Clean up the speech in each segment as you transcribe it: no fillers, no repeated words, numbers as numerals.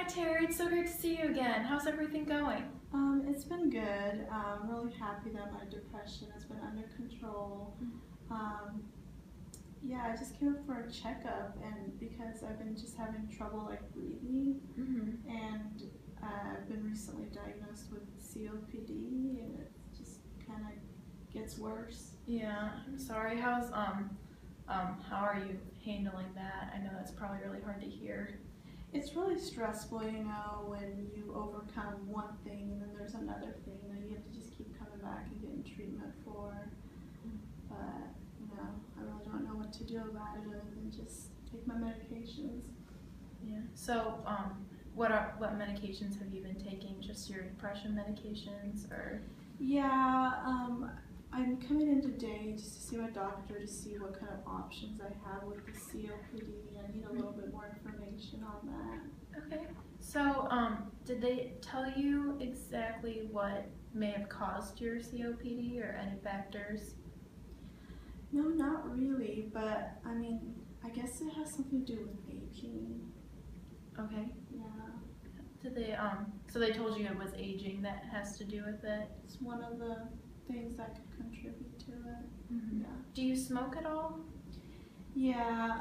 Hi Terry, it's so great to see you again. How's everything going? It's been good. I'm really happy that my depression has been under control. Um, yeah, I just came up for a checkup, and because I've been just having trouble like breathing, and I've been recently diagnosed with COPD, and it just kind of gets worse. Yeah, I'm sorry. How are you handling that? I know that's probably really hard to hear. It's really stressful, when you overcome one thing and then there's another thing that you have to just keep coming back and getting treatment for. But, I really don't know what to do about it other than just take my medications. Yeah. So, what medications have you been taking? Just your depression medications, or? Yeah, I'm coming in today just to see my doctor to see what kind of options I have with the COPD. I need a little bit more information on that. Okay. So, did they tell you exactly what may have caused your COPD or any factors? No, not really, but I guess it has something to do with aging. Okay. Yeah. Did they, so they told you it was aging that has to do with it? It's one of the things that could contribute to it. Yeah. Do you smoke at all? Yeah,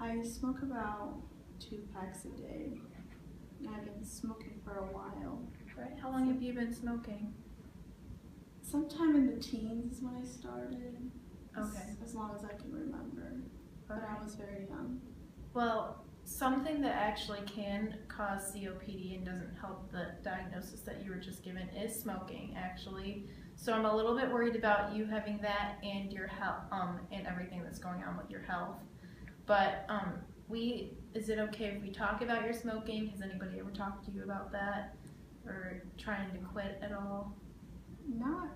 I smoke about 2 packs a day. I've been smoking for a while. Right. How long have you been smoking? Sometime in the teens is when I started. Okay. As long as I can remember. But I was very young. Well, something that actually can cause COPD and doesn't help the diagnosis that you were just given is smoking, actually. So I'm a little bit worried about you having that and your health, and everything that's going on with your health. But is it okay if we talk about your smoking? Has anybody ever talked to you about that, or trying to quit at all? Not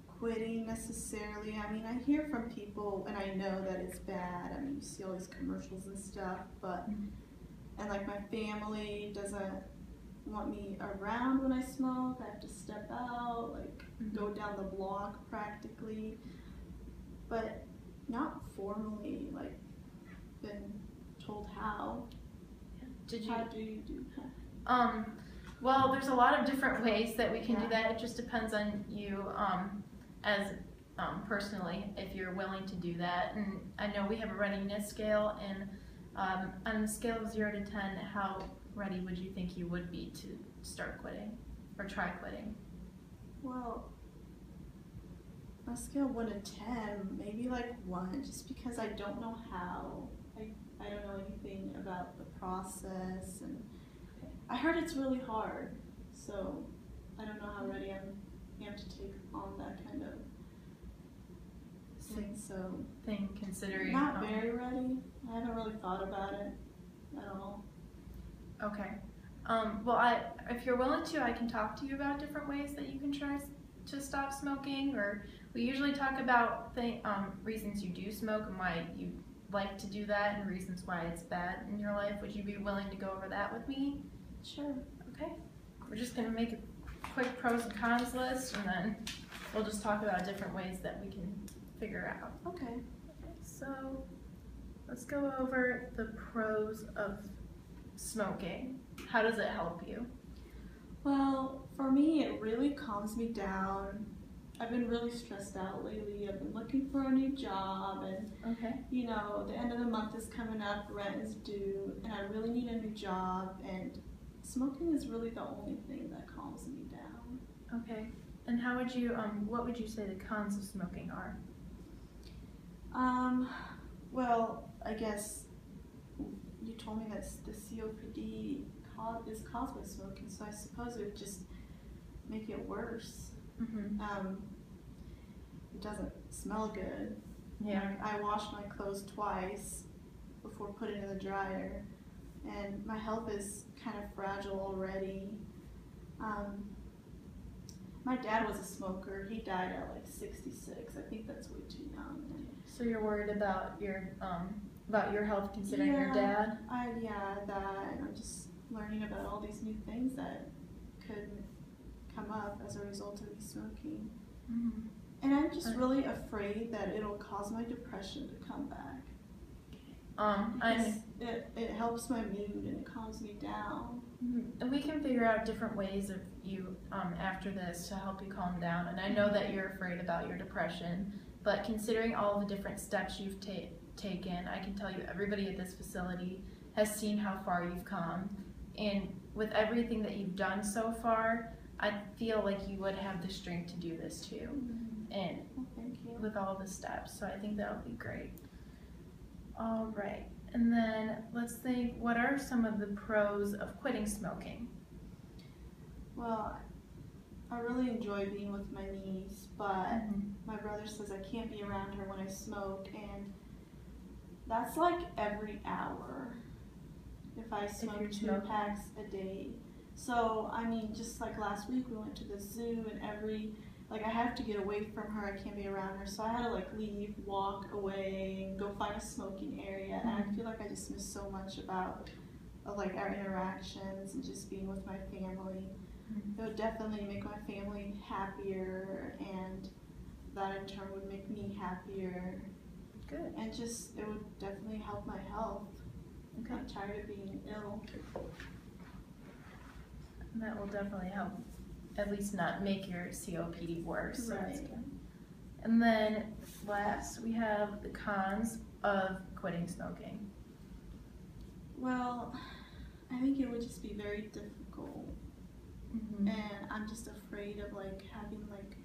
quitting necessarily. I hear from people, and I know that it's bad. You see all these commercials and stuff, but and like my family doesn't want me around when I smoke. I have to step out, go down the block practically, but not formally been told how. How do you do that? Well, there's a lot of different ways that we can do that. It just depends on you as personally, if you're willing to do that. And I know we have a readiness scale, and on a scale of 0 to 10, how ready would you think you would be to start quitting or try quitting? Well, on a scale of 1 to 10, maybe 1, just because I don't know how. I don't know anything about the process, and I heard it's really hard, so I don't know how ready I am to take on that kind of thing. So Considering not very ready. I haven't really thought about it at all. Okay. Well, if you're willing to, I can talk to you about different ways that you can try to stop smoking, or we usually talk about reasons you do smoke and why you like to do that, and reasons why it's bad in your life. Would you be willing to go over that with me? Sure. Okay. We're just going to make a quick pros and cons list, and then we'll just talk about different ways that we can figure out. Okay. So let's go over the pros of smoking. How does it help you? Well, for me, it really calms me down. I've been really stressed out lately. I've been looking for a new job, and the end of the month is coming up, rent is due, and I really need a new job, and smoking is really the only thing that calms me down. Okay. And how would you, what would you say the cons of smoking are? Well, I guess you told me that the COPD is caused by smoking, so I suppose it would just make it worse. It doesn't smell good. Yeah. I wash my clothes twice before putting it in the dryer, and my health is kind of fragile already. My dad was a smoker. He died at 66. I think that's way too young. So you're worried about your health considering your dad? That, and I'm just learning about all these new things that could come up as a result of me smoking. And I'm just really afraid that it'll cause my depression to come back. It helps my mood and it calms me down. And we can figure out different ways of you after this to help you calm down. And I know that you're afraid about your depression, but considering all the different steps you've taken, I can tell you everybody at this facility has seen how far you've come. And with everything that you've done so far, I feel like you would have the strength to do this too. And Thank you. with all the steps, so I think that would be great. All right, and then let's think, what are some of the pros of quitting smoking? Well, I really enjoy being with my niece, but my brother says I can't be around her when I smoke, and that's like every hour if I smoke 2 packs a day. So, I mean, just like last week we went to the zoo, and I have to get away from her, I can't be around her, so I had to like leave, walk away, and go find a smoking area, and I feel like I just miss so much about like our interactions and just being with my family. It would definitely make my family happier, and that in turn would make me happier. Good. And just, it would definitely help my health. Okay. I'm tired of being ill. That will definitely help, at least not make your COPD worse. So that's Right. good. And then last, we have the cons of quitting smoking. Well, I think it would just be very difficult. And I'm just afraid of like having like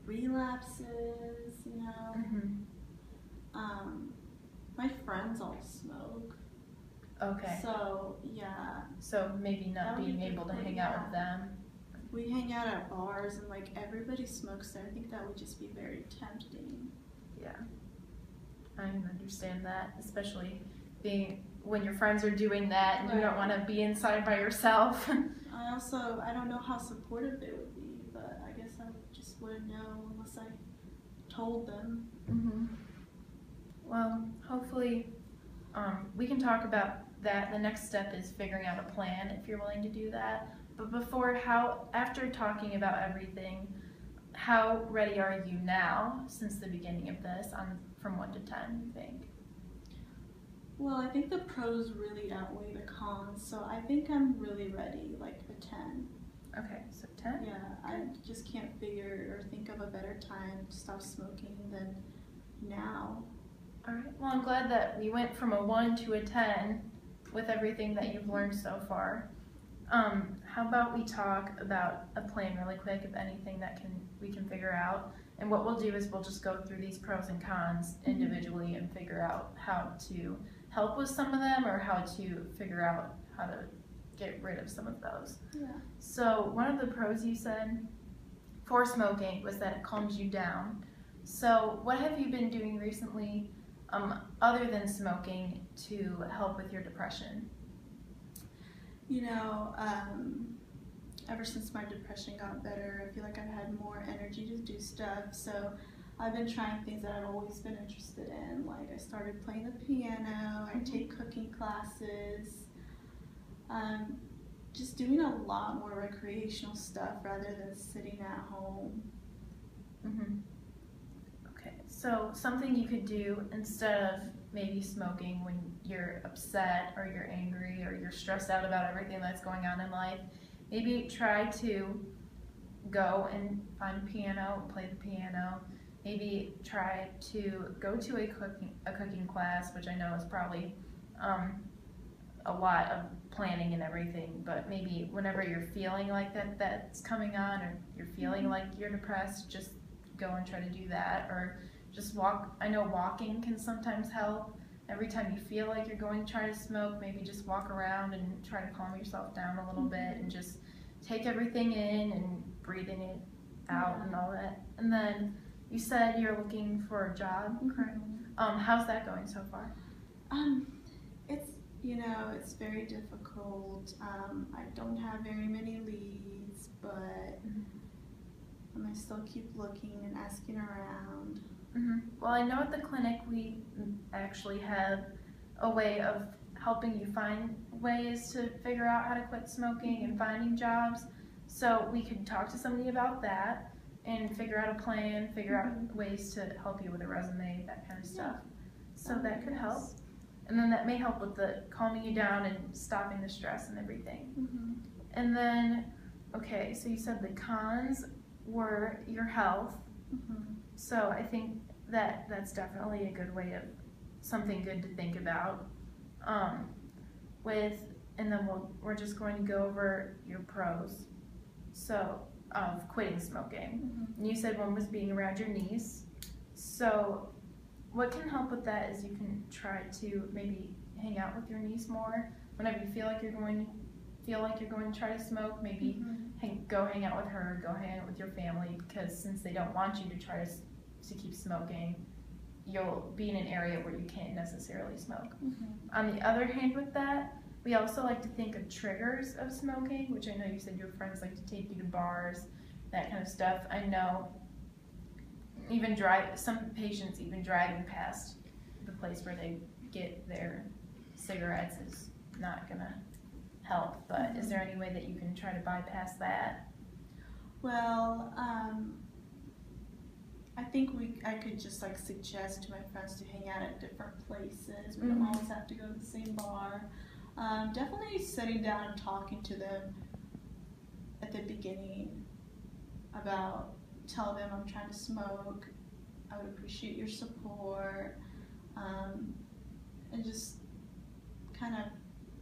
relapses, you know. My friends all smoke. Okay. So yeah. So maybe not That would being be able to difficult, hang out yeah. with them. We hang out at bars and like everybody smokes there. I think that would just be very tempting. Yeah. I can understand that, especially being when your friends are doing that and you don't want to be inside by yourself. I don't know how supportive they would be, but I guess I just wouldn't know unless I told them. Well, hopefully we can talk about that. The next step is figuring out a plan if you're willing to do that. But after talking about everything, how ready are you now since the beginning of this from 1 to 10, you think? Well, I think the pros really outweigh the cons, so I think I'm really ready, like a 10. Okay, so 10? Yeah, I just can't figure or think of a better time to stop smoking than now. All right, well, I'm glad that we went from a 1 to a 10 with everything that you've learned so far. How about we talk about a plan really quick of anything that we can figure out, and what we'll do is we'll just go through these pros and cons individually and figure out how to help with some of them or how to figure out how to get rid of some of those. Yeah. So one of the pros you said for smoking was that it calms you down. So what have you been doing recently other than smoking to help with your depression? You know, ever since my depression got better, I feel like I've had more energy to do stuff. So I've been trying things that I've always been interested in. Like I started playing the piano, I take cooking classes, just doing a lot more recreational stuff rather than sitting at home. Okay, so something you could do instead of maybe smoking when you're upset or you're angry or you're stressed out about everything that's going on in life, maybe try to go and find a piano and play the piano. Maybe try to go to a cooking class, which I know is probably a lot of planning and everything, but maybe whenever you're feeling like that's coming on, or you're feeling like you're depressed, just go and try to do that, or just walk. I know walking can sometimes help. Every time you feel like you're going to try to smoke, maybe just walk around and try to calm yourself down a little bit and just take everything in and breathing it out and all that. And then you said you're looking for a job, correct? How's that going so far? It's very difficult. I don't have very many leads, but I still keep looking and asking around. Well, I know at the clinic we actually have a way of helping you find ways to figure out how to quit smoking and finding jobs. So we could talk to somebody about that and figure out a plan, figure out ways to help you with a resume, that kind of stuff. So that could help. and then that may help with the calming you down and stopping the stress and everything. Mm-hmm. And then, okay, so you said the cons were your health. Mm-hmm. So I think that that's definitely a good way of something good to think about. And then we're just going to go over your pros. So of quitting smoking. Mm-hmm. And you said one was being around your niece. So what can help with that is you can try to maybe hang out with your niece more. Whenever you feel like you're going to try to smoke, maybe go hang out with her, go hang out with your family, because since they don't want you to try to keep smoking, you'll be in an area where you can't necessarily smoke. Mm-hmm. On the other hand with that, we also like to think of triggers of smoking, which I know you said your friends like to take you to bars, that kind of stuff. I know some patients even driving past the place where they get their cigarettes is not gonna help, but is there any way that you can try to bypass that? Well, I think I could just like suggest to my friends to hang out at different places. We don't always have to go to the same bar. Definitely sitting down and talking to them at the beginning about, tell them I'm trying to smoke, I would appreciate your support, and just kind of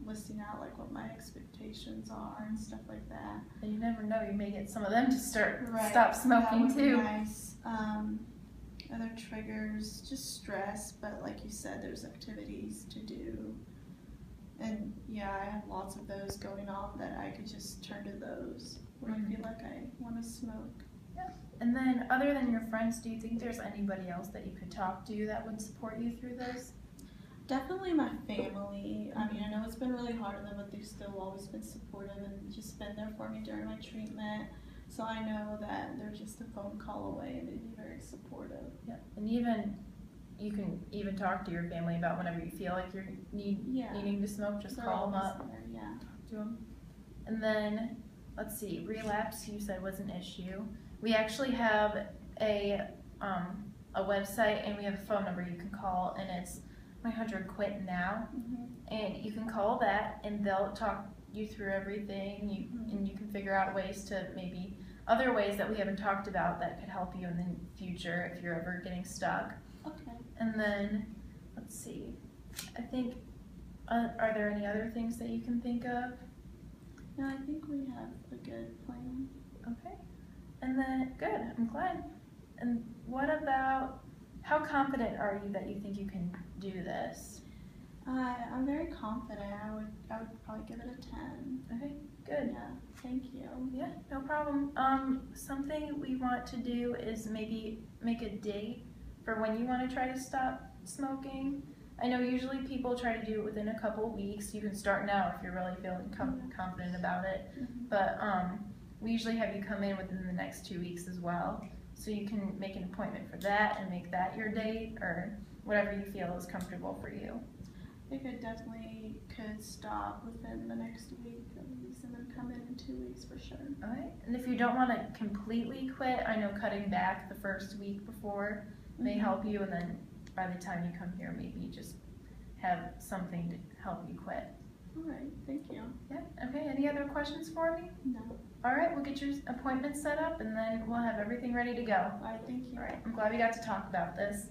listing out like what my expectations are and stuff like that. And you never know, you may get some of them to stop That smoking would too. Be nice. Other triggers, just stress, but like you said, there's activities to do. And yeah, I have lots of those going on that I could just turn to those when I feel like I want to smoke. Yeah. And then other than your friends, do you think there's anybody else that you could talk to that would support you through this? Definitely my family. I mean, I know it's been really hard on them, but they've still always been supportive and just been there for me during my treatment. So I know that they're just a phone call away and they'd be very supportive. Yeah. And you can even talk to your family about whenever you feel like you're needing to smoke, just call them up. There, yeah. Talk to them. And then, let's see, relapse you said was an issue. We actually have a website and we have a phone number you can call, and it's 100 Quit Now. And you can call that and they'll talk you through everything, and you can figure out ways to maybe other ways that we haven't talked about that could help you in the future if you're ever getting stuck. Okay. And then, let's see, I think, are there any other things that you can think of? No, I think we have a good plan. Okay. And then, good, I'm glad. And what about, how confident are you that you think you can do this? I'm very confident. I would probably give it a 10. Okay, good. Yeah, thank you. Yeah, no problem. Something we want to do is maybe make a date for when you want to try to stop smoking. I know usually people try to do it within a couple weeks. You can start now if you're really feeling confident about it. But we usually have you come in within the next 2 weeks as well. So you can make an appointment for that and make that your date, or whatever you feel is comfortable for you. I think I definitely could stop within the next week at least, and then come in 2 weeks for sure. Alright, and if you don't want to completely quit, I know cutting back the first week before may help you, and then by the time you come here, maybe just have something to help you quit. Alright, thank you. Yeah, okay, any other questions for me? No. Alright, we'll get your appointment set up, and then we'll have everything ready to go. Alright, thank you. Alright, I'm glad we got to talk about this.